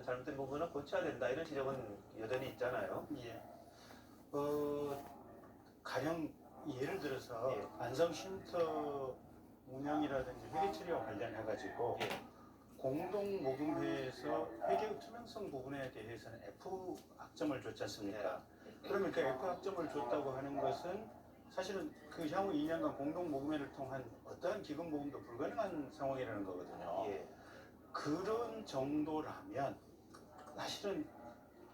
잘못된 부분은 고쳐야 된다 이런 지적은 여전히 있잖아요. 예. 가령 예를 들어서 예. 안성 쉼터 운영이라든지 회계 처리와 관련해가지고 예. 공동 모금회에서 회계 투명성 부분에 대해서는 F 학점을 줬지 않습니까? 그러면 그 F 학점을 줬다고 하는 것은 사실은 그 향후 2년간 공동 모금회를 통한 어떠한 기금 모금도 불가능한 상황이라는 거거든요. 예. 그런 정도라면 사실은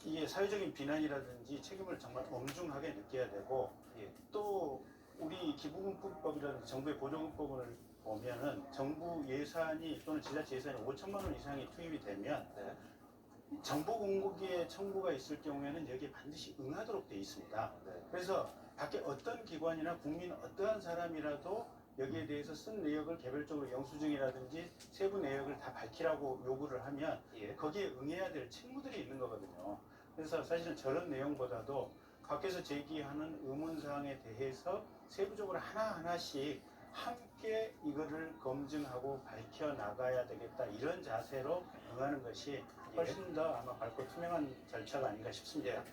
이게 사회적인 비난이라든지 책임을 정말 엄중하게 느껴야 되고, 예. 또 우리 기부금법이라든지 정부의 보조금법을 보면은 정부 예산이 또는 지자체 예산이 5천만 원 이상이 투입이 되면 네. 정보 공개의 청구가 있을 경우에는 여기에 반드시 응하도록 되어 있습니다. 네. 그래서 밖에 어떤 기관이나 국민 어떠한 사람이라도 여기에 대해서 쓴 내역을 개별적으로 영수증이라든지 세부 내역을 다 밝히라고 요구를 하면 예. 거기에 응해야 될 책무들이 있는 거거든요. 그래서 사실은 저런 내용보다도 밖에서 제기하는 의문사항에 대해서 세부적으로 하나하나씩 함께 이거를 검증하고 밝혀나가야 되겠다, 이런 자세로 응하는 것이 훨씬 더 아마 밝고 투명한 절차가 아닌가 싶습니다. 예.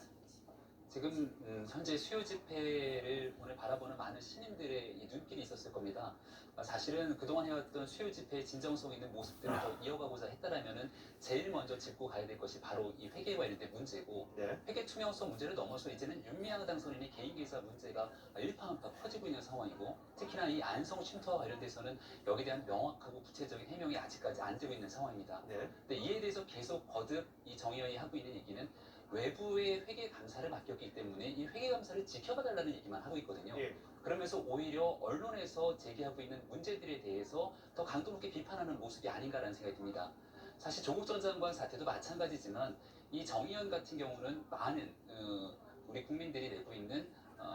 지금 현재 수요 집회를 오늘 바라보는 많은 시민들의 이 눈길이 있었을 겁니다. 사실은 그동안 해왔던 수요 집회의 진정성 있는 모습들을 더 이어가고자 했다라면은 제일 먼저 짚고 가야 될 것이 바로 이 회계에 관련된 문제고, 네. 회계 투명성 문제를 넘어서 이제는 윤미향 당선인의 개인계좌 문제가 일파만파 퍼지고 있는 상황이고, 특히나 이 안성 쉼터와 관련돼서는 여기에 대한 명확하고 구체적인 해명이 아직까지 안 되고 있는 상황입니다. 네. 근데 이에 대해서 계속 거듭 이 정의원이 하고 있는 얘기는 외부의 회계 감사를 맡겼기 때문에 이 회계 감사를 지켜봐달라는 얘기만 하고 있거든요. 예. 그러면서 오히려 언론에서 제기하고 있는 문제들에 대해서 더 강도 높게 비판하는 모습이 아닌가라는 생각이 듭니다. 사실 조국 전 장관 사태도 마찬가지지만 이 정의연 같은 경우는 많은 우리 국민들이 내고 있는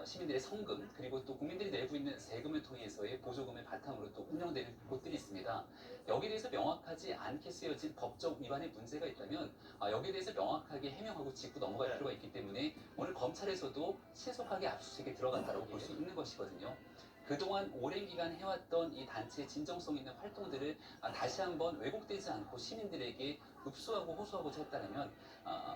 시민들의 성금, 그리고 또 국민들이 내고 있는 세금을 통해서의 보조금을 바탕으로 또 운영되는 곳들이 있습니다. 여기에 대해서 명확하지 않게 쓰여진 법적 위반의 문제가 있다면 여기에 대해서 명확하게 해명하고 짚고 넘어갈 네. 필요가 있기 때문에 오늘 검찰에서도 신속하게 압수수색에 들어갔다고 볼 수 있는 것이거든요. 그동안 오랜 기간 해왔던 이 단체의 진정성 있는 활동들을 다시 한번 왜곡되지 않고 시민들에게 흡수하고 호소하고자 했다면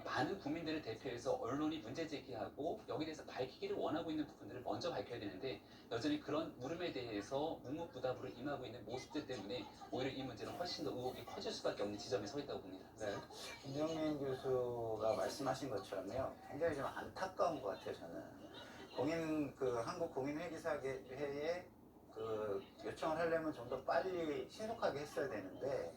많은 국민들을 대표해서 언론이 문제 제기하고 여기에 대해서 밝히기를 원하고 있는 부분들을 먼저 밝혀야 되는데, 여전히 그런 물음에 대해서 묵묵부답으로 임하고 있는 모습들 때문에 오히려 이 문제는 훨씬 더 의혹이 커질 수밖에 없는 지점에 서 있다고 봅니다. 네. 김정민 교수가 말씀하신 것처럼요, 굉장히 좀 안타까운 것 같아요. 저는 한국공인회계사회에 요청을 하려면 좀 더 빨리 신속하게 했어야 되는데,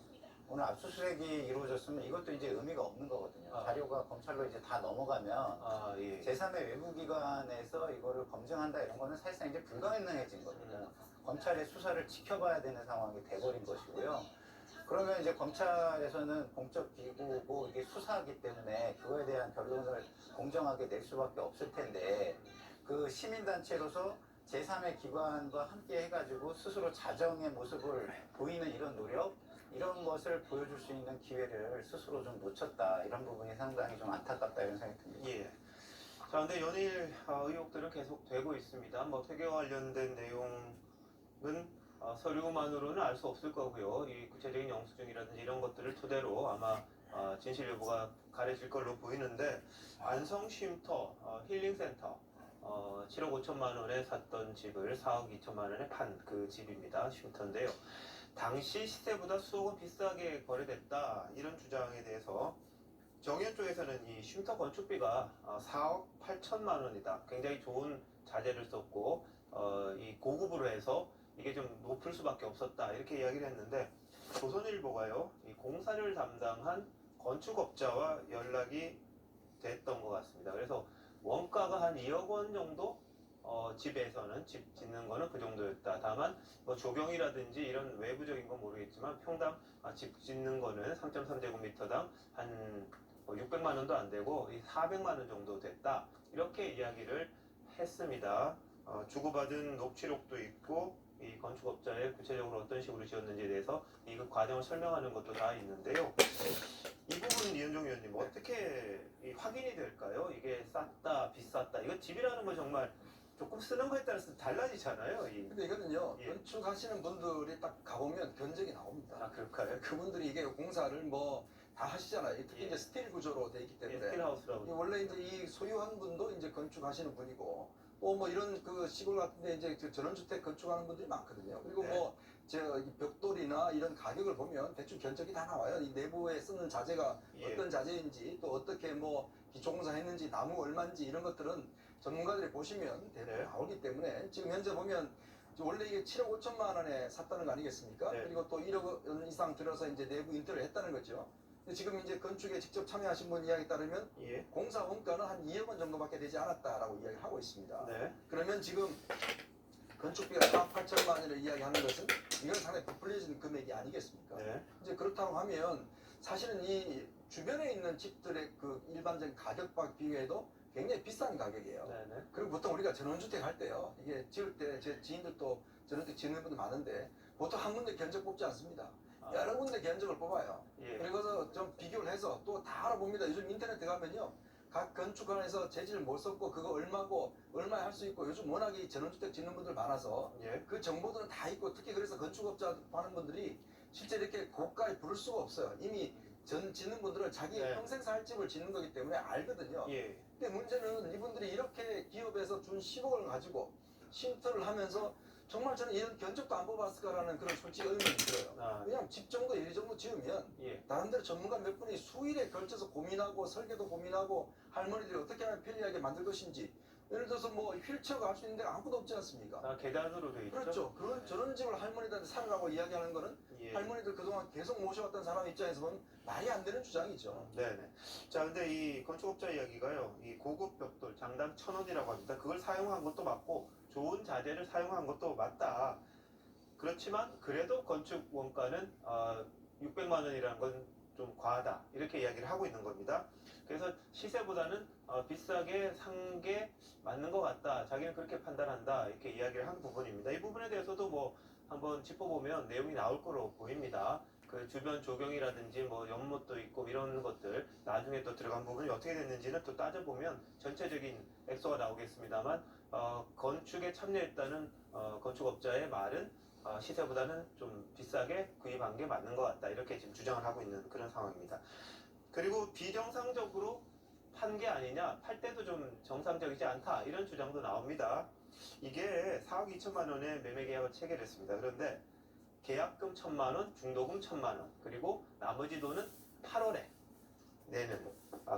오늘 압수수색이 이루어졌으면 이것도 이제 의미가 없는 거거든요. 자료가 검찰로 이제 다 넘어가면 예. 제3의 외부기관에서 이거를 검증한다 이런 거는 사실상 이제 불가능해진 거거든요. 검찰의 수사를 지켜봐야 되는 상황이 돼버린 것이고요. 그러면 이제 검찰에서는 공적 기구고 이게 수사하기 때문에 그거에 대한 결론을 공정하게 낼 수밖에 없을 텐데, 그 시민단체로서 제3의 기관과 함께 해가지고 스스로 자정의 모습을 보이는 이런 노력, 이런 것을 보여줄 수 있는 기회를 스스로 좀 놓쳤다, 이런 부분이 상당히 좀 안타깝다 이런 생각이 듭니다. 예. 자, 근데 연일 의혹들은 계속 되고 있습니다. 뭐 회계와 관련된 내용은 서류만으로는 알 수 없을 거고요. 이 구체적인 영수증이라든지 이런 것들을 토대로 아마 진실 여부가 가려질 걸로 보이는데, 안성 쉼터 힐링센터 7억 5천만 원에 샀던 집을 4억 2천만 원에 판 그 집입니다. 쉼터인데요. 당시 시세보다 수억 원 비싸게 거래됐다, 이런 주장에 대해서 정의연 쪽에서는 이 쉼터 건축비가 4억 8천만 원이다. 굉장히 좋은 자재를 썼고 이 고급으로 해서 이게 좀 높을 수밖에 없었다, 이렇게 이야기를 했는데, 조선일보가요, 이 공사를 담당한 건축업자와 연락이 됐던 것 같습니다. 그래서 원가가 한 2억 원 정도, 집에서는 집 짓는 거는 그 정도였다. 다만 뭐 조경이라든지 이런 외부적인 건 모르겠지만 평당 집 짓는 거는 3.3제곱미터당 한 600만 원도 안 되고 400만 원 정도 됐다, 이렇게 이야기를 했습니다. 주고받은 녹취록도 있고 이 건축업자의 구체적으로 어떤 식으로 지었는지에 대해서 이 과정을 설명하는 것도 다 있는데요. 이 부분은 이현종 의원님 어떻게 확인이 될까요? 이게 쌌다 비쌌다, 이거 집이라는 건 정말 조금 쓰는 거에 따라서 달라지잖아요. 근데 이거는요, 예. 건축하시는 분들이 딱 가보면 견적이 나옵니다. 그럴까요? 그분들이 이게 공사를 뭐 다 하시잖아요. 특히 예. 이제 스틸 구조로 돼 있기 때문에 스틸하우스라고. 원래 이제 이 소유한 분도 이제 건축하시는 분이고 또 뭐 이런 그 시골 같은데 이제 전원주택 건축하는 분들이 많거든요. 그리고 네. 뭐 저 벽돌이나 이런 가격을 보면 대충 견적이 다 나와요. 이 내부에 쓰는 자재가 예. 어떤 자재인지 또 어떻게 뭐 기초공사 했는지 나무 얼마인지 이런 것들은 전문가들이 보시면 대부분 네. 나오기 때문에 지금 현재 보면 원래 이게 7억 5천만 원에 샀다는 거 아니겠습니까? 네. 그리고 또 1억 원 이상 들어서 이제 내부 인테리어를 했다는 거죠. 근데 지금 이제 건축에 직접 참여하신 분 이야기에 따르면 예. 공사 원가는 한 2억 원 정도밖에 되지 않았다라고 이야기를 하고 있습니다. 네. 그러면 지금 건축비가 4억 8천만 원을 이야기하는 것은 이건 상당히 부풀려진 금액이 아니겠습니까? 네. 이제 그렇다고 하면 사실은 이 주변에 있는 집들의 그 일반적인 가격과 비교해도 굉장히 비싼 가격이에요. 네네. 그리고 보통 우리가 전원주택 할 때요. 이게 지을 때 제 지인들도 전원주택 짓는 분들 많은데 보통 한 군데 견적 뽑지 않습니다. 아, 여러 군데 견적을 뽑아요. 예. 그리고서 좀 비교를 해서 또 다 알아봅니다. 요즘 인터넷 들어가면요. 각 건축관에서 재질을 못 썼고 그거 얼마고 얼마에 할 수 있고 요즘 워낙에 이 전원주택 짓는 분들 많아서 예. 그 정보들은 다 있고 특히 그래서 건축업자 하는 분들이 실제 이렇게 고가에 부를 수가 없어요. 이미 짓는 분들은 자기 네. 평생 살 집을 짓는 거기 때문에 알거든요. 예. 근데 문제는 이분들이 이렇게 기업에서 준 10억을 가지고 쉼터를 하면서 정말 저는 이런 견적도 안 뽑았을까라는 그런 솔직히 의문이 들어요. 아, 그냥 집 정도 이 정도 지으면 예. 나름대로 전문가 몇 분이 수일에 걸쳐서 고민하고 설계도 고민하고 할머니들이 어떻게 하면 편리하게 만들 것인지 예를 들어서 뭐 휠체어가 할 수 있는 데가 아무것도 없지 않습니까? 아, 계단으로 돼 있죠. 그렇죠. 그런 저런 집을 할머니들한테 사라고 이야기하는 거는 예. 할머니들 그동안 계속 모셔왔던 사람 입장에서 보면 말이 안 되는 주장이죠. 네네. 자, 근데 이 건축업자 이야기가요. 이 고급 벽돌 장당 1,000원이라고 합니다. 그걸 사용한 것도 맞고 좋은 자재를 사용한 것도 맞다. 그렇지만 그래도 건축 원가는 600만 원이라는 건 좀 과하다. 이렇게 이야기를 하고 있는 겁니다. 그래서 시세보다는 비싸게 산 게 맞는 것 같다. 자기는 그렇게 판단한다. 이렇게 이야기를 한 부분입니다. 이 부분에 대해서도 뭐 한번 짚어보면 내용이 나올 거로 보입니다. 그 주변 조경이라든지 뭐 연못도 있고 이런 것들 나중에 또 들어간 부분이 어떻게 됐는지는 또 따져보면 전체적인 액수가 나오겠습니다만 건축에 참여했다는 건축업자의 말은 시세보다는 좀 비싸게 구입한 게 맞는 것 같다 이렇게 지금 주장을 하고 있는 그런 상황입니다. 그리고 비정상적으로 판 게 아니냐, 팔 때도 좀 정상적이지 않다 이런 주장도 나옵니다. 이게 4억 2천만 원의 매매 계약을 체결했습니다. 그런데 계약금 1,000만 원, 중도금 1,000만 원, 그리고 나머지 돈은 8월에 내는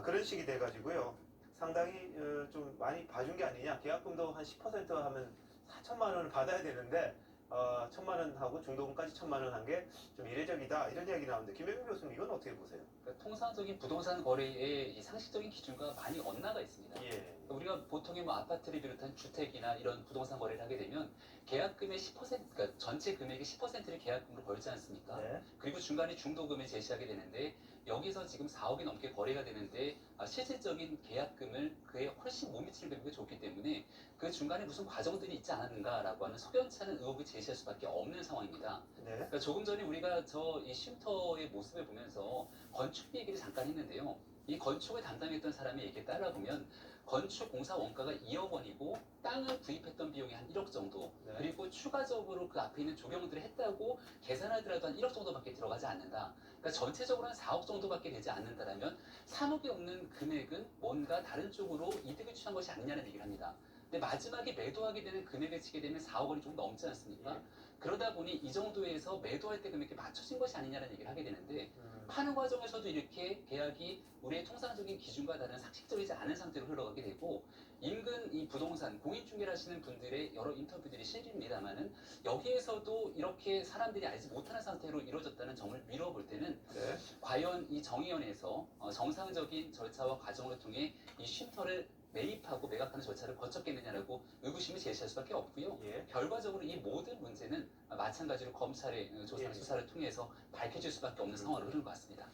그런 식이 돼가지고요. 상당히 좀 많이 봐준 게 아니냐. 계약금도 한 10% 하면 4천만 원을 받아야 되는데 1,000만 원 하고 중도금까지 1,000만 원 한 게 좀 이례적이다 이런 이야기 나오는데 김혜민 교수님 이건 어떻게 보세요? 그러니까 통상적인 부동산 거래의 이 상식적인 기준과 많이 엇나가 있습니다. 예. 우리가 보통의 뭐 아파트를 비롯한 주택이나 이런 부동산 거래를 하게 되면 계약금의 10%, 그러니까 전체 금액의 10%를 계약금으로 걸지 않습니까? 네. 그리고 중간에 중도금을 제시하게 되는데 여기서 지금 4억이 넘게 거래가 되는데 실질적인 계약금을 그에 훨씬 못 미치는 금액이 좋기 때문에 그 중간에 무슨 과정들이 있지 않았는가라고 하는 석연치 않은 의혹을 제시할 수밖에 없는 상황입니다. 네. 그러니까 조금 전에 우리가 저 이 쉼터의 모습을 보면서 건축비 얘기를 잠깐 했는데요. 이 건축을 담당했던 사람의 얘기에 따라보면 건축 공사 원가가 2억 원이고 땅을 구입했던 비용이 한 1억 정도 네. 그리고 추가적으로 그 앞에 있는 조경들을 했다고 계산하더라도 한 1억 정도밖에 들어가지 않는다. 그러니까 전체적으로 한 4억 정도밖에 되지 않는다라면 3억이 없는 금액은 뭔가 다른 쪽으로 이득을 취한 것이 아니냐는 얘기를 합니다. 근데 마지막에 매도하게 되는 금액을 치게 되면 4억 원이 좀 넘지 않습니까? 그러다 보니 이 정도에서 매도할 때 금액이 맞춰진 것이 아니냐는 얘기를 하게 되는데 파는 과정에서도 이렇게 계약이 우리의 통상적인 기준과 다른 상식적이지 않은 상태로 흘러가게 되고 인근 이 부동산 공인중개를 하시는 분들의 여러 인터뷰들이 실립니다만은 여기에서도 이렇게 사람들이 알지 못하는 상태로 이루어졌다는 점을 미뤄볼 때는 네. 과연 이 정의원에서 정상적인 절차와 과정을 통해 이 쉼터를 매입하고 매각하는 절차를 거쳤겠느냐라고 의구심을 제시할 수밖에 없고요. 예. 결과적으로 이 모든 문제는 마찬가지로 검찰의 조사 예. 수사를 통해서 밝혀질 수밖에 없는 상황으로 흐르는 것 같습니다.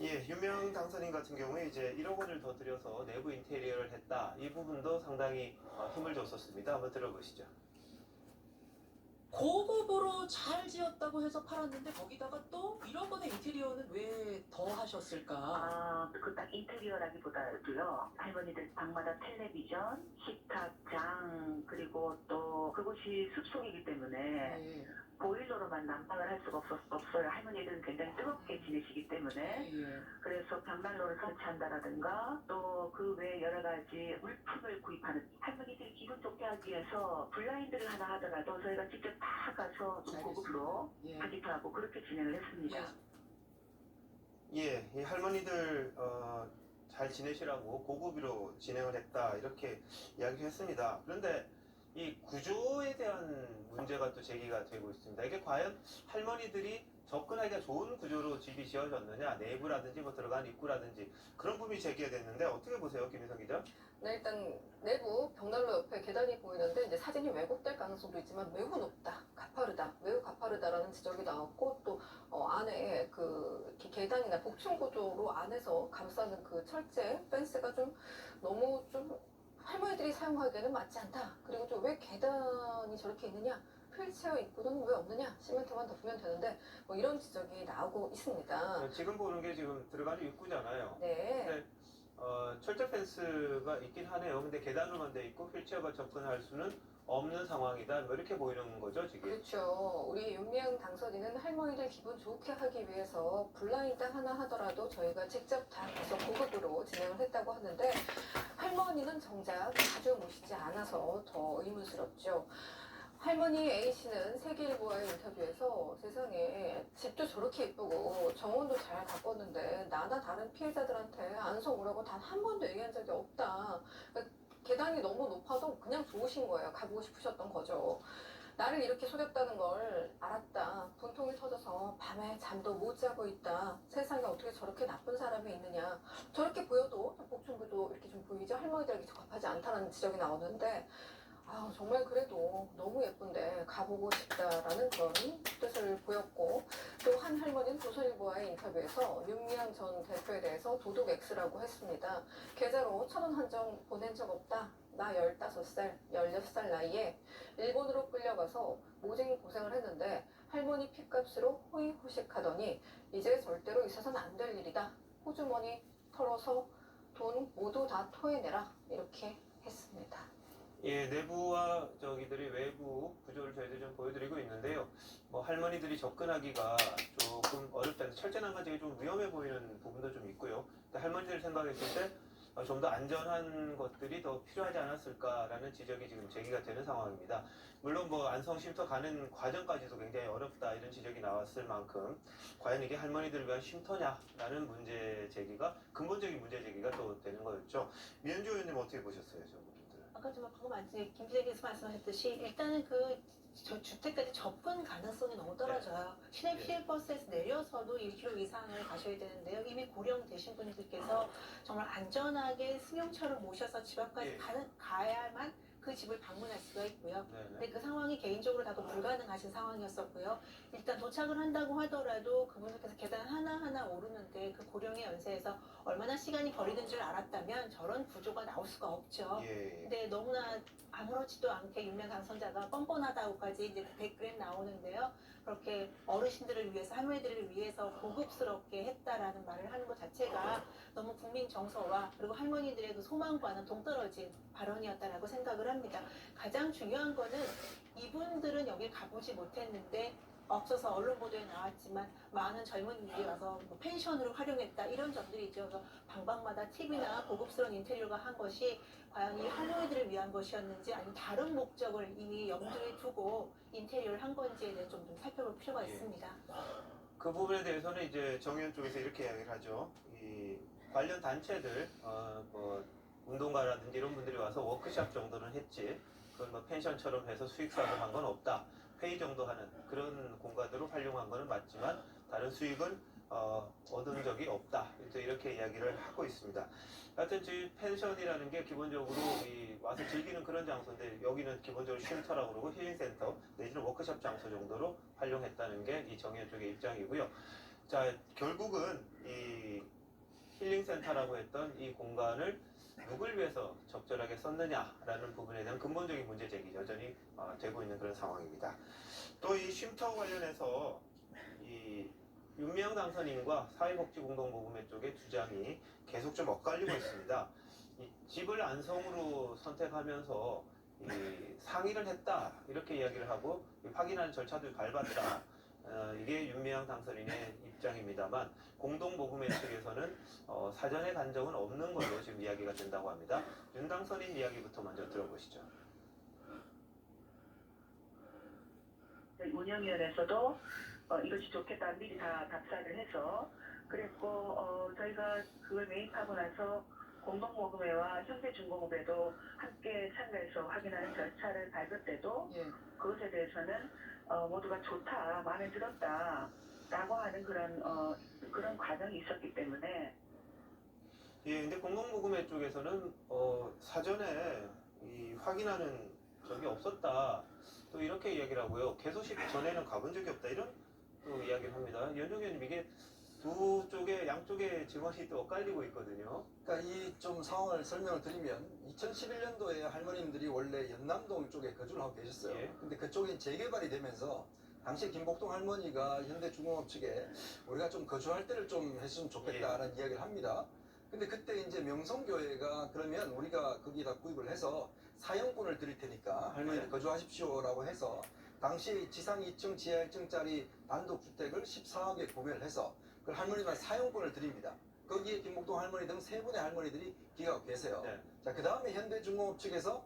예, 유명 당선인 같은 경우에 이제 1억 원을 더 들여서 내부 인테리어를 했다. 이 부분도 상당히 힘을 줬었습니다. 한번 들어보시죠. 고급으로 잘 지었다고 해서 팔았는데 거기다가 또 이런 거는 인테리어는 왜 더 하셨을까? 아, 그 딱 인테리어라기보다도요. 할머니들 방마다 텔레비전, 식탁장, 그리고 또 그곳이 숲속이기 때문에 예, 보일러로만 난방을 할 수가 없어요. 할머니들은 굉장히 뜨겁게 지내시기 때문에. 예. 그래서 벽난로를 설치한다라든가 또 그 외 여러 가지 물품을 구입하는 할머니들이 기분 좋게 하기 위해서 블라인드를 하나 하더라도 저희가 직접 다 가서 좀 고급으로 예. 하기도 그렇게 진행을 했습니다. 예, 이 할머니들 잘 지내시라고 고급으로 진행을 했다 이렇게 이야기했습니다. 그런데 이 구조에 대한 문제가 또 제기가 되고 있습니다. 이게 과연 할머니들이 접근하기가 좋은 구조로 집이 지어졌느냐, 내부라든지 뭐 들어간 입구라든지 그런 부분이 제기가 됐는데 어떻게 보세요, 김희성 기자? 네, 일단 내부 벽난로 옆에 계단이 보이는데 이제 사진이 왜곡될 가능성도 있지만 매우 높다, 가파르다, 매우 가파르다라는 지적이 나왔고 또 안에 그 이렇게 계단이나 복층 구조로 안에서 감싸는 그 철제 펜스가 좀 너무 좀 할머니들이 사용하기에는 맞지 않다. 그리고 좀 왜 계단이 저렇게 있느냐? 휠체어 입구는 왜 없느냐? 시멘트만 덮으면 되는데 뭐 이런 지적이 나오고 있습니다. 지금 보는 게 지금 들어가는 입구잖아요. 네. 근데 철제 펜스가 있긴 하네요. 근데 계단으로만 돼 있고 휠체어가 접근할 수는 없는 상황이다. 뭐 이렇게 보이는 거죠, 지금. 그렇죠. 우리 윤미향 당선인은 할머니들 기분 좋게 하기 위해서 블라인드 하나 하더라도 저희가 직접 다 가서 고급으로 진행을 했다고 하는데 할머니는 정작 자주 모시지 않아서 더 의문스럽죠. 할머니 A씨는 세계일보와의 인터뷰에서 세상에 집도 저렇게 예쁘고 정원도 잘 가꿨는데 나나 다른 피해자들한테 안성 오라고 단 한 번도 얘기한 적이 없다. 그러니까 계단이 너무 높아도 그냥 좋으신 거예요. 가보고 싶으셨던 거죠. 나를 이렇게 속였다는 걸 알았다. 분통이 터져서 밤에 잠도 못 자고 있다. 세상에 어떻게 저렇게 나쁜 사람이 있느냐. 저렇게 보여도 복층부도 이렇게 좀 보이죠. 할머니들에게 적합하지 않다는 지적이 나오는데 정말 그래도 너무 예쁜데 가보고 싶다라는 그런 뜻을 보였고 또 한 할머니는 조선일보와의 인터뷰에서 윤미향 전 대표에 대해서 도둑 X라고 했습니다. 계좌로 1,000원 한 장 보낸 적 없다. 나 15살, 16살 나이에 일본으로 끌려가서 모진 고생을 했는데 할머니 핏값으로 호의호식하더니 이제 절대로 있어서는 안 될 일이다. 호주머니 털어서 돈 모두 다 토해내라. 이렇게 했습니다. 예, 내부와 저기들이 외부 구조를 저희들이 좀 보여드리고 있는데요. 뭐 할머니들이 접근하기가 조금 어렵다. 철제 난간직이 좀 위험해 보이는 부분도 좀 있고요. 근데 할머니들 생각했을 때 좀 더 안전한 것들이 더 필요하지 않았을까라는 지적이 지금 제기가 되는 상황입니다. 물론 뭐 안성 쉼터 가는 과정까지도 굉장히 어렵다 이런 지적이 나왔을 만큼 과연 이게 할머니들을 위한 쉼터냐라는 문제 제기가 근본적인 문제 제기가 또 되는 거였죠. 민주 의원님 어떻게 보셨어요, 저 부분들? 아까 좀 방금 김 기자께서 말씀하셨듯이 일단은 저 주택까지 접근 가능성이 너무 떨어져요. 시내버스에서 내려서도 1km 이상을 가셔야 되는데요. 이미 고령되신 분들께서 정말 안전하게 승용차를 모셔서 집 앞까지 가야만 그 집을 방문할 수가 있고요. 근데 그 상황이 개인적으로 다도 불가능하신 상황이었었고요. 일단 도착을 한다고 하더라도 그분들께서 계단 하나하나 오르는데 그 고령의 연세에서 얼마나 시간이 걸리는 줄 알았다면 저런 구조가 나올 수가 없죠. 근데 너무나 아무렇지도 않게 윤미향 당선자가 뻔뻔하다고까지 이제 댓글에 나오는데요. 그렇게 어르신들을 위해서 할머니들을 위해서 고급스럽게 했다라는 말을 하는 것 자체가 너무 국민 정서와 그리고 할머니들의 그 소망과는 동떨어진 발언이었다라고 생각을 합니다. 가장 중요한 거는 이분들은 여기 가보지 못했는데 없어서 언론 보도에 나왔지만 많은 젊은이들이 와서 뭐 펜션으로 활용했다 이런 점들이죠. 그래서 방방마다 TV나 고급스러운 인테리어가 한 것이 과연 이 할머니들을 위한 것이었는지 아니면 다른 목적을 이미 염두에 두고 인테리어를 한 건지에 대해 좀 살펴볼 필요가 있습니다. 그 부분에 대해서는 이제 정의원 쪽에서 이렇게 이야기를 하죠. 이 관련 단체들, 뭐 운동가라든지 이런 분들이 와서 워크숍 정도는 했지. 그건 뭐 펜션처럼 해서 수익 사업을 한 건 없다. 회의 정도 하는 그런 공간으로 활용한 거는 맞지만 다른 수익은 얻은 적이 없다. 이렇게 이야기를 하고 있습니다. 하여튼 이 펜션이라는 게 기본적으로 와서 즐기는 그런 장소인데 여기는 기본적으로 쉼터라고 그러고 힐링센터 내지는 워크숍 장소 정도로 활용했다는 게 이 정의원 쪽의 입장이고요. 자, 결국은 이 힐링센터라고 했던 이 공간을 누굴 위해서 적절하게 썼느냐라는 부분에 대한 근본적인 문제 제기 여전히 되고 있는 그런 상황입니다. 또 이 쉼터 관련해서 이 윤미향 당선인과 사회복지공동모금회 쪽의 주장이 계속 좀 엇갈리고 있습니다. 이 집을 안성으로 선택하면서 이 상의를 했다 이렇게 이야기를 하고 확인하는 절차를 밟았다. 이게 윤미향 당선인의 입장입니다만 공동모금회 측에서는 사전에 간 적은 없는 걸로 지금 이야기가 된다고 합니다. 윤 당선인 이야기부터 먼저 들어보시죠. 운영위원회에서도 이것이 좋겠다 미리 다 답사를 해서 그랬고 저희가 그걸 매입하고 나서 공동모금회와 현대중공업에도 함께 참가해서 확인하는 절차를 밟을 때도 예. 그것에 대해서는 모두가 좋다, 마음에 들었다 라고 하는 그런 과정이 있었기 때문에 예, 근데 공동모금회 쪽에서는 사전에 이 확인하는 적이 없었다. 또 이렇게 이야기를 하고요. 개소식 전에는 가본 적이 없다. 이런 또 이야기를 합니다. 연종 의원님 이게 두 쪽에 양쪽의 증언이 또 엇갈리고 있거든요. 그러니까 이 좀 상황을 설명을 드리면 2011년도에 할머님들이 원래 연남동 쪽에 거주를 하고 계셨어요. 예. 근데 그쪽이 재개발이 되면서 당시 김복동 할머니가 현대중공업 측에 우리가 좀 거주할 때를 좀 했으면 좋겠다라는 이야기를 합니다. 근데 그때 이제 명성교회가 그러면 우리가 거기다 구입을 해서 사용권을 드릴 테니까 할머니들 거주하십시오라고 해서 당시 지상 2층 지하 1층짜리 단독주택을 14억에 구매를 해서 그 할머니만 사용권을 드립니다. 거기에 김복동 할머니 등 세 분의 할머니들이 기가고 계세요. 네. 자, 그 다음에 현대중공업 측에서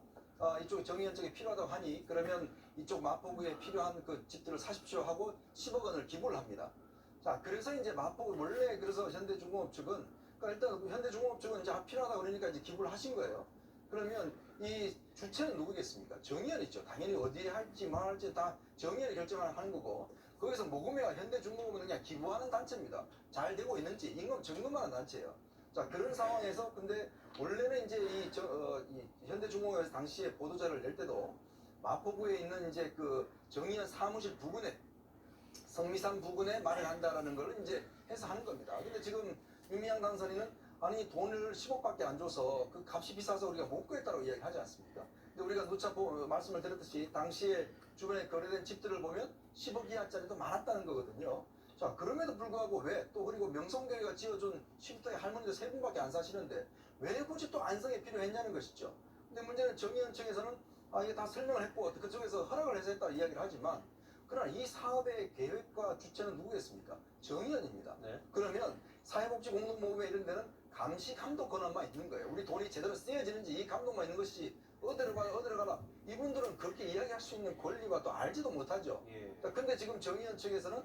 이쪽 정의연 쪽에 필요하다고 하니 그러면 이쪽 마포구에 필요한 그 집들을 사십시오 하고 10억 원을 기부를 합니다. 자, 그래서 이제 마포구 원래 그래서 현대중공업 측은 그러니까 일단 현대중공업 측은 이제 필요하다 그러니까 이제 기부를 하신 거예요. 그러면 이 주체는 누구겠습니까? 정의연이죠. 당연히 어디에 할지 뭐 할지 다 정의연이 결정하는 거고 거기서 모금회와 현대중공업은 그냥 기부하는 단체입니다. 잘 되고 있는지 임금 점검하는 단체예요. 자, 그런 상황에서 근데 원래는 이제 이 현대중공업에서 당시에 보도자를 낼 때도 마포구에 있는 이제 그 정의연 사무실 부근에 성미산 부근에 마련한다라는 걸 이제 해서 하는 겁니다. 근데 지금 윤미향 당선인은 아니 돈을 10억밖에 안 줘서 그 값이 비싸서 우리가 못 구했다고 이야기하지 않습니까? 근데 우리가 누차 말씀을 드렸듯이 당시에 주변에 거래된 집들을 보면 10억 이하짜리도 많았다는 거거든요. 자, 그럼에도 불구하고 왜 또 그리고 명성교회가 지어준 쉼터에 할머니들 세 분밖에 안 사시는데 왜 굳이 또 안성에 필요했냐는 것이죠. 근데 문제는 정의연 측에서는 이게 다 설명을 했고 그쪽에서 허락을 해서 했다고 이야기를 하지만 그러나 이 사업의 계획과 주체는 누구겠습니까? 정의연입니다. 네. 그러면 사회복지공동모금회 이런 데는 감시 감독 권한만 있는 거예요. 우리 돈이 제대로 쓰여지는지 이 감독만 있는 것이 어디로 가라. 이분들은 그렇게 이야기할 수 있는 권리가 또 알지도 못하죠. 예. 근데 지금 정의연 측에서는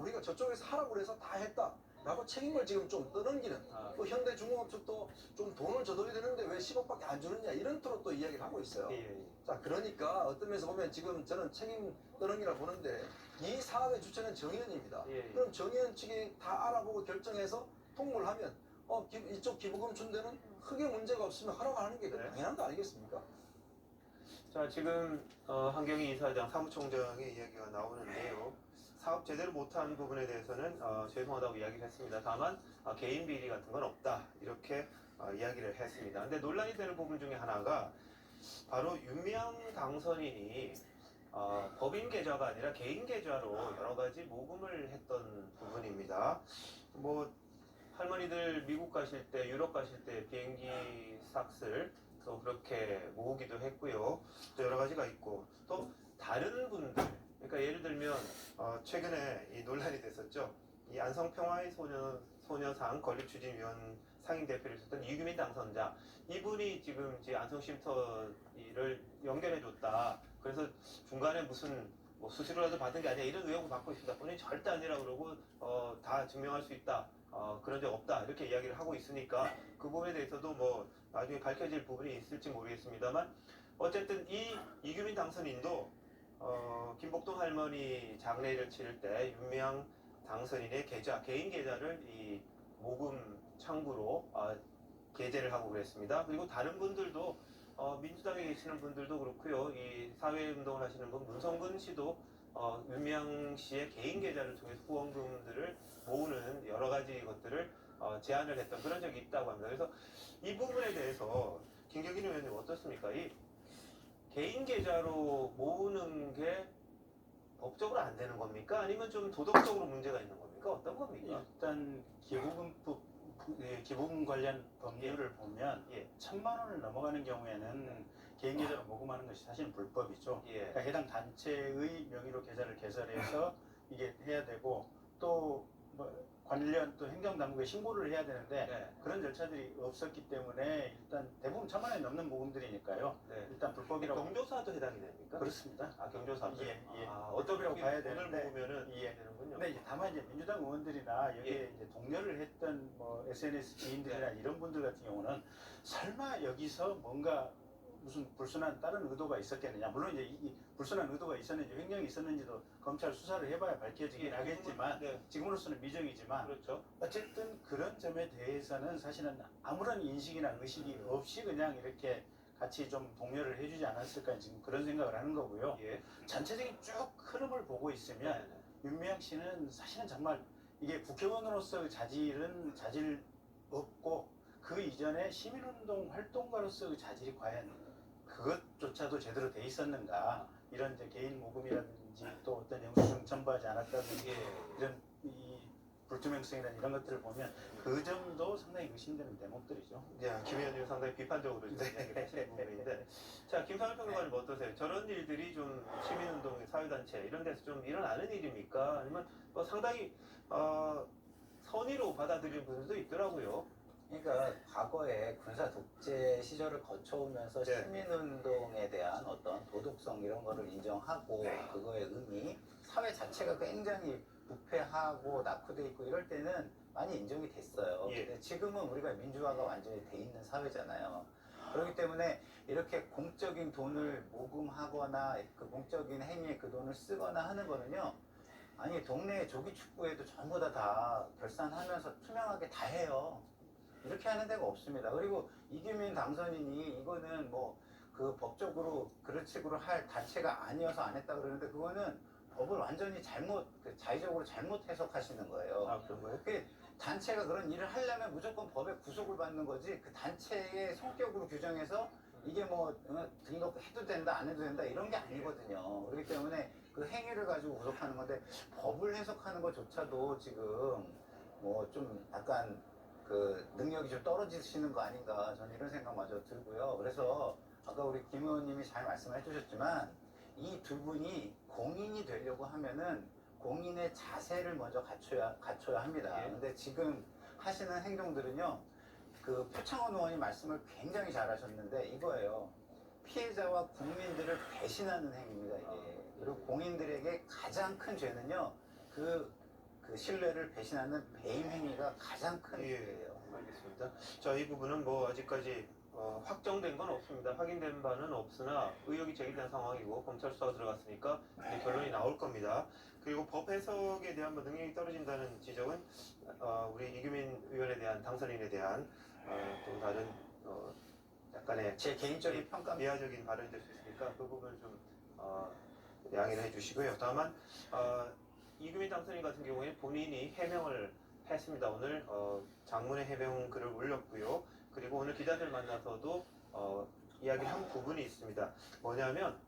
우리가 저쪽에서 하라고 해서 다 했다 라고 책임을 지금 좀 떠넘기는 또 현대중공업 측도 좀 돈을 줘둬야 되는데 왜 10억밖에 안 주느냐 이런 투로 또 이야기를 하고 있어요. 예. 자, 그러니까 어떤 면에서 보면 지금 저는 책임 떠넘기라 보는데 이 사업의 주체는 정의연입니다. 예. 그럼 정의연 측이 다 알아보고 결정해서 통보를 하면 이쪽 기부금 준 데는 크게 문제가 없으면 허락하는 게 네. 당연한 거 아니겠습니까? 자, 지금 한경희 이사장 사무총장의 이야기가 나오는데요. 사업 제대로 못한 부분에 대해서는 죄송하다고 이야기를 했습니다. 다만 개인 비리 같은 건 없다 이렇게 이야기를 했습니다. 근데 논란이 되는 부분 중에 하나가 바로 윤미향 당선인이 법인 계좌가 아니라 개인 계좌로 여러 가지 모금을 했던 부분입니다. 뭐 할머니들 미국 가실 때, 유럽 가실 때 비행기 삭슬 또 그렇게 모으기도 했고요. 또 여러 가지가 있고 또 다른 분들, 그러니까 예를 들면 최근에 이 논란이 됐었죠. 이 안성평화의 소녀상 건립추진위원 상임 대표를 했었던 이규민 당선자, 이분이 지금 이제 안성쉼터를 연결해줬다. 그래서 중간에 무슨 뭐 수수료라도 받은 게 아니야 이런 의혹을 받고 있습니다. 본인이 절대 아니라고 그러고 다 증명할 수 있다. 그런 적 없다 이렇게 이야기를 하고 있으니까 그 부분에 대해서도 뭐 나중에 밝혀질 부분이 있을지 모르겠습니다만 어쨌든 이 이규민 당선인도 김복동 할머니 장례를 치를 때 윤미향 당선인의 계좌, 개인 계좌를 이 모금 창구로 게재를 하고 그랬습니다. 그리고 다른 분들도 민주당에 계시는 분들도 그렇고요. 이 사회운동을 하시는 분 문성근 씨도 윤미향 씨의 개인 계좌를 통해서 후원금들을 모으는 여러 가지 것들을 제안을 했던 그런 적이 있다고 합니다. 그래서 이 부분에 대해서 김경진 의원님 어떻습니까? 이 개인 계좌로 모으는 게 법적으로 안 되는 겁니까? 아니면 좀 도덕적으로 문제가 있는 겁니까? 어떤 겁니까? 일단 기부금 관련 법률을 보면 예. 1,000만 원을 넘어가는 경우에는 개인 계좌로 모금하는 것이 사실은 불법이죠. 예. 그러니까 해당 단체의 명의로 계좌를 개설해서 이게 해야 되고 또 뭐 관련 또 행정당국에 신고를 해야 되는데 네. 그런 절차들이 없었기 때문에 일단 대부분 1,000만 원이 넘는 모금들이니까요. 네. 일단 불법이라고 경조사도 해당이 됩니까? 그렇습니다. 아, 경조사도? 예, 예. 어떤 법이라고 봐야 돈을 되는데, 모으면은 예. 되는군요. 근데 이제 다만 이제 민주당 의원들이나 여기에 예. 이제 동료를 했던 뭐 SNS 지인들이나 이런 분들 같은 경우는 설마 여기서 뭔가 무슨 불순한 다른 의도가 있었겠느냐. 물론 이제 이 불순한 의도가 있었는지 횡령이 있었는지도 검찰 수사를 해봐야 밝혀지긴 하겠지만 네. 지금으로서는 미정이지만 그렇죠. 어쨌든 그런 점에 대해서는 사실은 아무런 인식이나 의식이 없이 그냥 이렇게 같이 좀 동료를 해주지 않았을까 지금 그런 생각을 하는 거고요. 예. 전체적인 쭉 흐름을 보고 있으면 네. 윤미향 씨는 사실은 정말 이게 국회의원으로서 자질 없고 그 이전에 시민운동 활동가로서의 자질이 과연 그것조차도 제대로 돼 있었는가 이런 이제 개인 모금이라든지 또 어떤 영수증 첨부하지 않았다든지 예. 이런 이 불투명성이나 이런 것들을 보면 그 점도 상당히 의심되는 대목들이죠. 야, 김 의원님 상당히 비판적으로 지금 이야기를 하시는 부분인데, 자, 김상현 평론가님 어떠세요? 저런 일들이 좀 시민운동, 사회단체 이런 데서 좀 일어나는 일입니까? 아니면 뭐 상당히 선의로 받아들이는 분들도 있더라고요. 그러니까 과거에 군사 독재 시절을 거쳐오면서 네. 시민운동에 대한 어떤 도덕성 이런 거를 인정하고 그거의 의미, 사회 자체가 굉장히 부패하고 낙후돼 있고 이럴 때는 많이 인정이 됐어요. 예. 근데 지금은 우리가 민주화가 완전히 돼 있는 사회잖아요. 그렇기 때문에 이렇게 공적인 돈을 모금하거나 그 공적인 행위에 그 돈을 쓰거나 하는 거는요. 아니 동네 조기 축구에도 전부 다 결산하면서 투명하게 다 해요. 이렇게 하는 데가 없습니다. 그리고 이규민 당선인이 이거는 뭐 그 법적으로 그런 식으로 할 단체가 아니어서 안 했다 그러는데 그거는 법을 완전히 자의적으로 잘못 해석하시는 거예요. 아, 그런 거예요? 그 단체가 그런 일을 하려면 무조건 법에 구속을 받는 거지 그 단체의 성격으로 규정해서 이게 뭐 등록해도 된다 안 해도 된다 이런 게 아니거든요. 그렇기 때문에 그 행위를 가지고 구속하는 건데 법을 해석하는 것조차도 지금 뭐 좀 약간 그 능력이 좀 떨어지시는 거 아닌가 저는 이런 생각마저 들고요. 그래서 아까 우리 김 의원님이 잘 말씀해 주셨지만 이 두 분이 공인이 되려고 하면은 공인의 자세를 먼저 갖춰야 합니다. 예. 근데 지금 하시는 행동들은요, 그 표창원 의원이 말씀을 굉장히 잘하셨는데 이거예요. 피해자와 국민들을 배신하는 행위입니다, 이게. 그리고 공인들에게 가장 큰 죄는요, 그 신뢰를 배신하는 배임 행위가 가장 큰 예. 죄예요. 알겠습니다. 자, 이 부분은 뭐 아직까지 확정된 건 없습니다. 확인된 바는 없으나 의혹이 제기된 상황이고 검찰 수사가 들어갔으니까 이제 결론이 나올 겁니다. 그리고 법 해석에 대한 뭐 능력이 떨어진다는 지적은 우리 이규민 의원에 대한 당선인에 대한 또 다른 약간의 제 개인적인 평가입니다. 비하적인 발언이 될 수 있으니까 그 부분을 좀 양해를 해주시고요. 다만 이규민 당선인 같은 경우에 본인이 해명을 했습니다. 오늘 장문의 해명 글을 올렸고요. 그리고 오늘 기자들 만나서도 이야기한 부분이 있습니다. 뭐냐면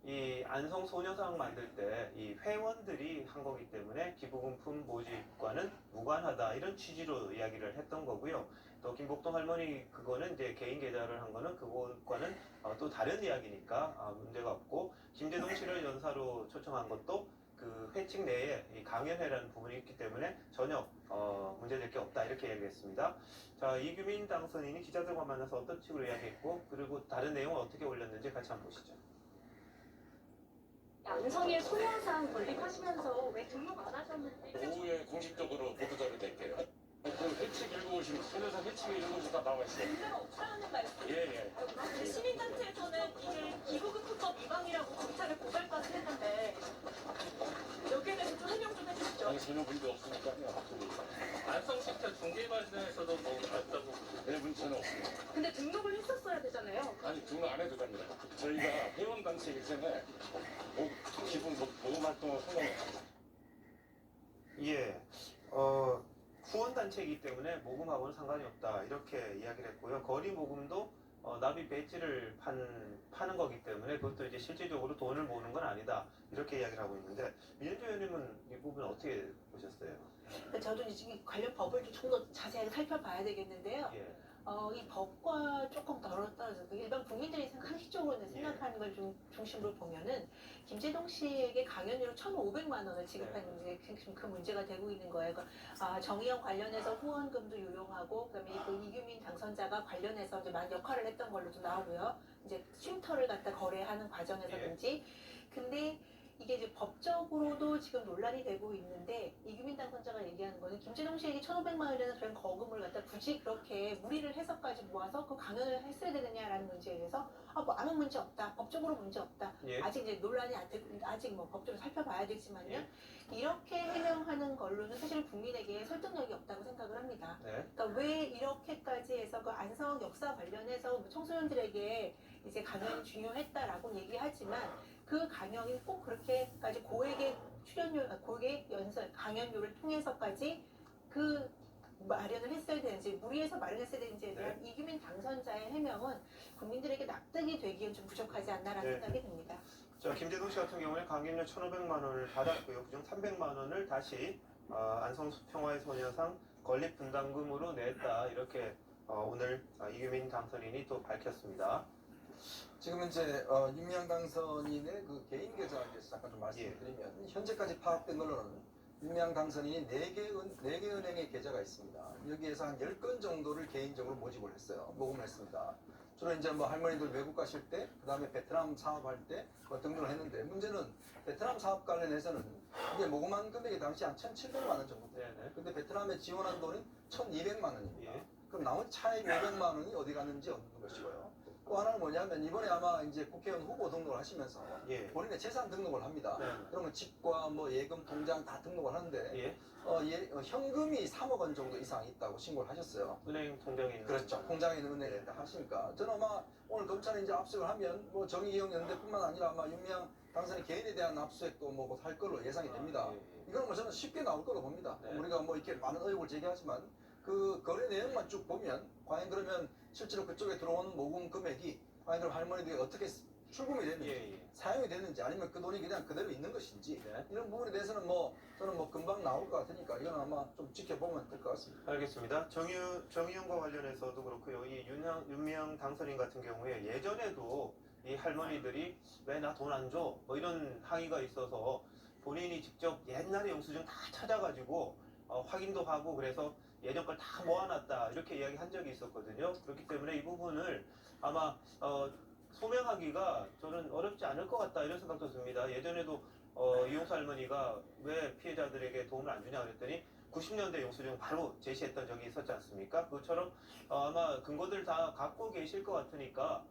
이 안성 소녀상 만들 때 이 회원들이 한 거기 때문에 기부금품 모집과는 무관하다 이런 취지로 이야기를 했던 거고요. 또 김복동 할머니 그거는 이제 개인 계좌를 한 거는 그것과는 또 다른 이야기니까 문제가 없고 김재동 씨를 연사로 초청한 것도 그 회칙 내에 이 강연회라는 부분이 있기 때문에 전혀 문제될 게 없다 이렇게 얘기했습니다. 자, 이규민 당선인이 기자들과 만나서 어떤 식으로 이야기했고 그리고 다른 내용을 어떻게 올렸는지 같이 한번 보시죠. 안성의 소녀상 건립하시면서 왜 등록 안 하셨는지 오후에 공식적으로 보도자료 낼게요. 그 회칙 읽어보시면 소녀상 회칙에 읽어보시면 다 나와 있어요. 문제가 없다는 말씀. 예. 근데 시민단체에서는 이게 기부금품법 위반이라고 검찰에 고발까지 했는데 여기에 대해서 좀 해명 좀 해주시죠. 아니 전혀 문제 없으니까요. 안성시청 중개발사에서도 뭐 맞다고. 네, 문제는 없습니다. 근데 등록을 했었어야 되잖아요. 아니 등록 안 해도 됩니다. 저희가 회원단체이기 때문에 기본 모금 활동을 성공해요. 예, 후원단체이기 때문에 모금하고는 상관이 없다 이렇게 이야기를 했고요. 거리 모금도 납입 배지를 파는 거기 때문에 그것도 이제 실질적으로 돈을 모으는 건 아니다 이렇게 이야기를 하고 있는데 민현주 의원님은 이 부분 어떻게 보셨어요? 저도 이제 관련 법을 좀 더 자세하게 살펴봐야 되겠는데요. 예. 이 법과 조금 떨어져서 일반 국민들이 상식적으로 예. 생각하는 걸 좀 중심으로 보면은 김재동 씨에게 강연료로 1,500만 원을 지급하는 게 그 문제가 되고 있는 거예요. 정의연 관련해서 후원금도 유용하고 그다음에 그 이규민 당선자가 관련해서 이제 많은 역할을 했던 걸로도 나오고요. 이제 쉼터를 갖다 거래하는 과정에서든지 근데 이게 이제 법적으로도 지금 논란이 되고 있는데 이규민 당선자가 얘기하는 거는 김재동 씨에게 1,500만 원이라는 그런 거금을 갖다 굳이 그렇게 무리를 해서까지 모아서 그 강연을 했어야 되느냐라는 문제에 대해서 뭐 아무 문제 없다, 법적으로 문제 없다. 예. 아직 이제 논란이 안 되고 아직 뭐 법적으로 살펴봐야 되지만요. 예. 이렇게 해명하는 걸로는 사실 국민에게 설득력이 없다고 생각을 합니다. 네. 그러니까 왜 이렇게까지 해서 그 안성 역사 관련해서 청소년들에게 이제 강연이 중요했다라고 얘기하지만 그 강연이 꼭 그렇게까지 고액의 출연료, 고액의 강연료를 통해서까지 그 마련을 했어야 되는지 무리해서 마련했어야 되는지에 대한 이규민 당선자의 해명은 국민들에게 납득이 되기엔 좀 부족하지 않나라는 네. 생각이 듭니다. 자, 김재동 씨 같은 경우에 강연료 1,500만 원을 받았고요. 그중 300만 원을 다시 안성 평화의 소녀상 건립 분담금으로 냈다 이렇게 오늘 이규민 당선인이 또 밝혔습니다. 지금 이제 윤미향 당선인의 그 개인 계좌에 대해서 잠깐 좀 말씀을 드리면 현재까지 파악된 걸로는 윤미향 당선인이 4개 은행의 계좌가 있습니다. 여기에서 한 10건 정도를 개인적으로 모집을 했어요. 모금을 했습니다. 주로 이제 뭐 할머니들 외국 가실 때, 그 다음에 베트남 사업할 때 등록을 했는데 문제는 베트남 사업 관련해서는 이게 모금한 금액이 당시 한 1,700만 원 정도 돼요. 네네. 근데 베트남에 지원한 돈은 1,200만 원입니다. 예. 그럼 나머지 차액 500만 원이 어디 갔는지 없는 것이고요. 또 하나는 뭐냐면 이번에 아마 이제 국회의원 후보 등록을 하시면서 예. 본인의 재산 등록을 합니다. 네. 그러면 집과 뭐 예금, 통장 다 등록을 하는데 예. 현금이 3억 원 정도 이상 있다고 신고를 하셨어요. 은행 통장에 있는 그렇죠. 통장에 있는 은행에 하시니까 저는 아마 오늘 검찰이 이제 압수를 하면 뭐 정의기억 연대뿐만 아니라 아마 윤미향 당선인 개인에 대한 압수액도 뭐 곧 할 걸로 예상이 됩니다. 예. 이건 뭐 저는 쉽게 나올 걸로 봅니다. 네. 우리가 뭐 이렇게 많은 의혹을 제기하지만 그 거래 내용만 쭉 보면 과연 그러면 실제로 그쪽에 들어온 모금 금액이 과연 그럼 할머니들이 어떻게 출금이 됐는지 예. 사용이 됐는지 아니면 그 돈이 그냥 그대로 있는 것인지 네. 이런 부분에 대해서는 뭐 저는 뭐 금방 나올 것 같으니까 이건 아마 좀 지켜보면 될 것 같습니다. 알겠습니다. 정의연과 관련해서도 그렇고요. 이 윤미향 당선인 같은 경우에 예전에도 이 할머니들이 왜 나 돈 안 줘? 뭐 이런 항의가 있어서 본인이 직접 옛날에 영수증 다 찾아가지고 확인도 하고 그래서 예전 걸 다 모아놨다 이렇게 이야기한 적이 있었거든요. 그렇기 때문에 이 부분을 아마 소명하기가 저는 어렵지 않을 것 같다 이런 생각도 듭니다. 예전에도 이용수 할머니가 왜 피해자들에게 도움을 안 주냐 그랬더니 90년대 영수증 바로 제시했던 적이 있었지 않습니까? 그것처럼 아마 근거들 다 갖고 계실 것 같으니까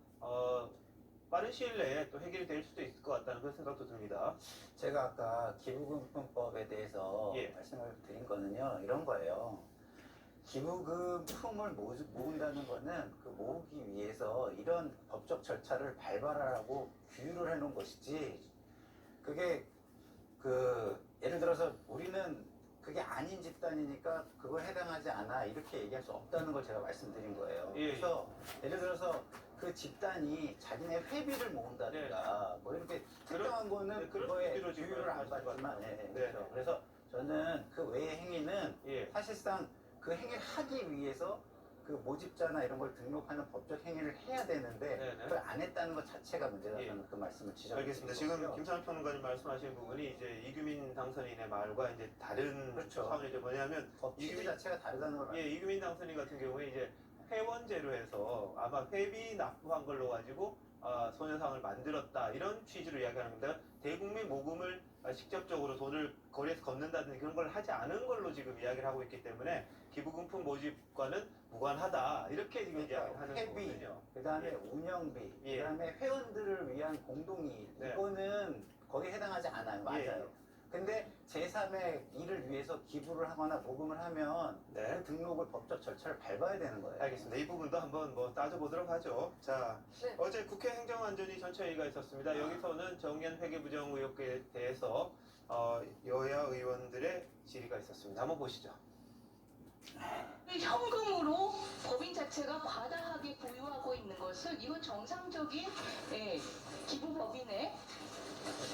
빠른 시일 내에 또 해결이 될 수도 있을 것 같다는 그런 생각도 듭니다. 제가 아까 기부금품법에 대해서 예. 말씀을 드린 거는요, 이런 거예요. 기부금품을 모은다는 거는 그 모으기 위해서 이런 법적 절차를 밟아라라고 규율을 해놓은 것이지, 그게 예를 들어서 우리는 그게 아닌 집단이니까 그걸 해당하지 않아 이렇게 얘기할 수 없다는 걸 제가 말씀드린 거예요. 예. 그래서 예를 들어서 그 집단이 자기네 회비를 모은다든가 뭐 이렇게 특정한 거는 네, 그런 그거에 의미로 지금 규율을 안 말씀하신 것 받지만 같아요. 예, 네. 그렇죠. 그래서 저는 그 외의 행위는 예. 사실상 그 행위를 하기 위해서 그 모집자나 이런 걸 등록하는 법적 행위를 해야 되는데 네네. 그걸 안 했다는 것 자체가 문제다. 예. 저는 그 말씀을 지적드리고 알겠습니다. 지금 김찬호 평론가님 말씀하신 부분이 이제 이규민 당선인의 말과 이제 다른 그렇죠. 차원이죠. 뭐냐면 법 취지 이규민- 자체가 다르다는 걸 예, 이규민 당선인 같은 경우에 이제 회원제로 해서 아마 회비 납부한 걸로 가지고 소녀상을 만들었다 이런 취지로 이야기하는 건데 대국민 모금을 직접적으로 돈을 거리에서 걷는다든지 그런 걸 하지 않은 걸로 지금 이야기를 하고 있기 때문에 기부금품 모집과는 무관하다 이렇게 지금 이야기를 하는 회비, 거거든요. 그다음에 예. 운영비, 예. 그다음에 회원들을 위한 공동이익 네. 이거는 거기에 해당하지 않아요. 맞아요. 예. 근데 제3의 일을 위해서 기부를 하거나 모금을 하면 네. 그 등록을 법적 절차를 밟아야 되는 거예요. 알겠습니다. 이 부분도 한번 뭐 따져보도록 하죠. 자, 네. 어제 국회 행정안전위 전체회의가 있었습니다. 여기서는 정연 회계부정 의혹에 대해서 여야 의원들의 질의가 있었습니다. 한번 보시죠. 현금으로 법인 자체가 과다하게 보유하고 있는 것은 이건 정상적인 기부법인의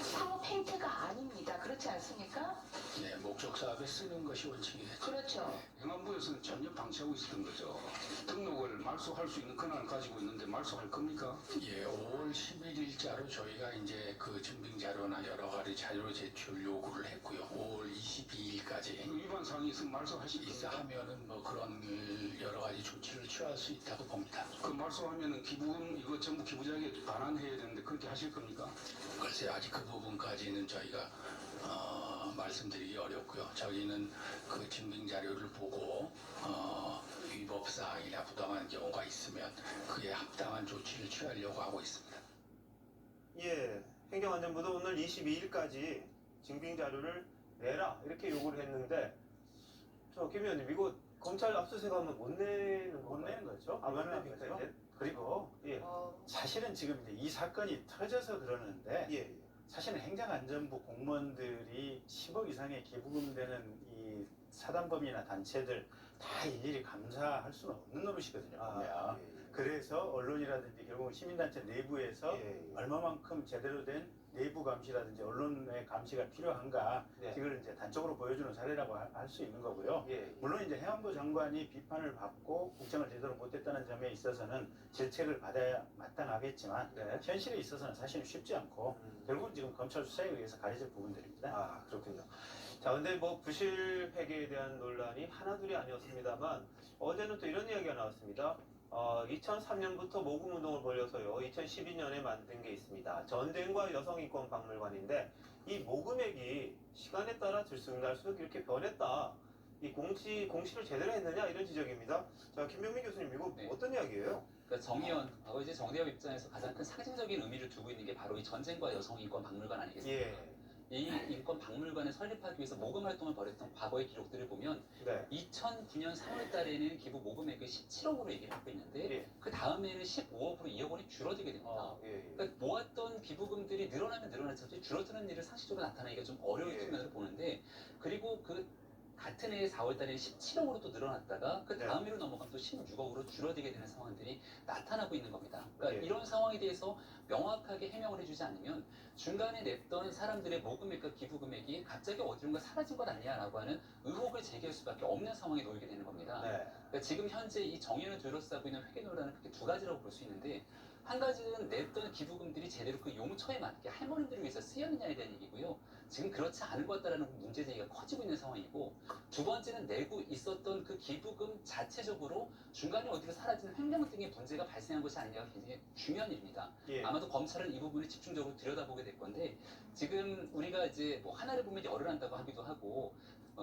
사업 행태가 아닙니다. 그렇지 않습니까? 네, 목적 사업에 쓰는 것이 원칙이겠죠. 그렇죠. 행안부에서는 전혀 방치하고 있었던 거죠. 등록을 말소할 수 있는 권한을 가지고 있는데 말소할 겁니까? 예, 5월 11일자로 저희가 이제 그 증빙 자료나 여러 가지 자료 제출 요구를 했고요. 5월 22일까지 위반 사항이 있으면 말소하실 수 있다 하면은 뭐 그런 여러 가지 조치를 취할 수 있다고 봅니다. 그 말소하면은 기부금 이거 전부 기부자에게 반환해야 되는데 그렇게 하실 겁니까? 글쎄 아직 그 부분까지는 저희가 말씀드리기 어렵고요. 저희는 그 증빙 자료를 보고 위법 사항이나 부당한 경우가 있으면 그에 합당한 조치를 취하려고 하고 있습니다. 예, 행정안전부도 오늘 22일까지 증빙 자료를 내라 이렇게 요구를 했는데 김 의원님 이거 검찰 압수수색하면 못 내는 못 내는 거죠. 못 불가능한 냅니까, 거죠. 이제? 그리고 예. 사실은 지금 이제 이 사건이 터져서 그러는데 예. 사실은 행정안전부 공무원들이 10억 이상의 기부금 되는 이 사단법인이나 단체들 다 일일이 감사할 수는 없는 노릇이거든요. 보면. 그래서 언론이라든지 결국은 시민단체 내부에서 얼마만큼 제대로 된 내부 감시라든지 언론의 감시가 필요한가 네. 이걸 이제 단적으로 보여주는 사례라고 할 수 있는 거고요. 물론 이제 행안부 장관이 비판을 받고 국정을 제대로 못했다는 점에 있어서는 질책을 받아야 마땅하겠지만 현실에 있어서는 사실은 쉽지 않고 결국은 지금 검찰 수사에 의해서 가려질 부분들입니다. 아, 그렇군요. 자, 근데 뭐 부실 회계에 대한 논란이 하나둘이 아니었습니다만 어제는 또 이런 이야기가 나왔습니다. 2003년부터 모금 운동을 벌여서요. 2012년에 만든 게 있습니다. 전쟁과 여성인권박물관인데 이 모금액이 시간에 따라 들쑥날쑥 이렇게 변했다. 이 공시를 제대로 했느냐 이런 지적입니다. 자, 김병민 교수님 이거 네. 어떤 이야기예요? 그러니까 정의연, 과거 이제 정대협 입장에서 가장 큰 상징적인 의미를 두고 있는 게 바로 이 전쟁과 여성인권 박물관 아니겠습니까? 예. 이 인권 박물관을 설립하기 위해서 모금 활동을 벌였던 과거의 기록들을 보면 네. 2009년 3월 달에는 기부 모금액을 17억으로 얘기를 하고 있는데 예. 그 다음에는 15억으로 2억 원이 줄어들게 됩니다. 그러니까 모았던 기부금들이 늘어나면 늘어날수록 줄어드는 일을 상식적으로 나타나기가 좀 어려운 측면으로 보는데 그리고 그 같은 해 4월 달에 17억으로 또 늘어났다가 그 다음 해로 넘어가면 또 16억으로 줄어들게 되는 상황들이 나타나고 있는 겁니다. 그러니까 이런 상황에 대해서 명확하게 해명을 해주지 않으면 중간에 냈던 사람들의 모금액과 기부금액이 갑자기 어디론가 사라진 것 아니냐라고 하는 의혹을 제기할 수밖에 없는 상황에 놓이게 되는 겁니다. 그러니까 지금 현재 이 정의연을 둘러싸고 있는 회계 논란은 크게 두 가지라고 볼 수 있는데 한 가지는 냈던 기부금들이 제대로 그 용처에 맞게 할머니들을 위해서 쓰였느냐에 대한 얘기고요. 지금 그렇지 않은 것 같다라는 문제 제기가 커지고 있는 상황이고 두 번째는 내고 있었던 그 기부금 자체적으로 중간에 어디로 사라지는 횡령 등의 문제가 발생한 것이 아니냐가 굉장히 중요한 일입니다. 아마도 검찰은 이 부분을 집중적으로 들여다보게 될 건데 지금 우리가 이제 뭐 하나를 보면 열을 한다고 하기도 하고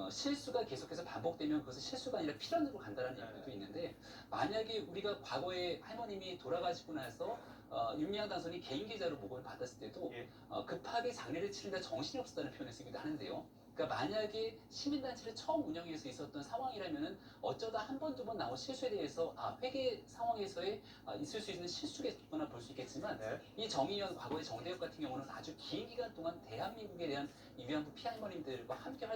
실수가 계속해서 반복되면 그것은 실수가 아니라 필연으로 간다는 얘기도 있는데 만약에 우리가 과거에 할머님이 돌아가시고 나서 윤미향 당선이 개인 계좌로 모금을 받았을 때도 급하게 장례를 치른다 정신이 없었다는 표현을 쓰기도 하는데요. 그러니까 만약에 시민단체를 처음 운영해서 있었던 상황이라면은 어쩌다 한 번, 두 번 나온 실수에 대해서 회계 상황에서의 있을 수 있는 실수겠구나 볼 수 있겠지만 이 정의연 과거의 정대협 같은 경우는 아주 긴 기간 동안 대한민국에 대한 이 위안부 피할머님들과 함께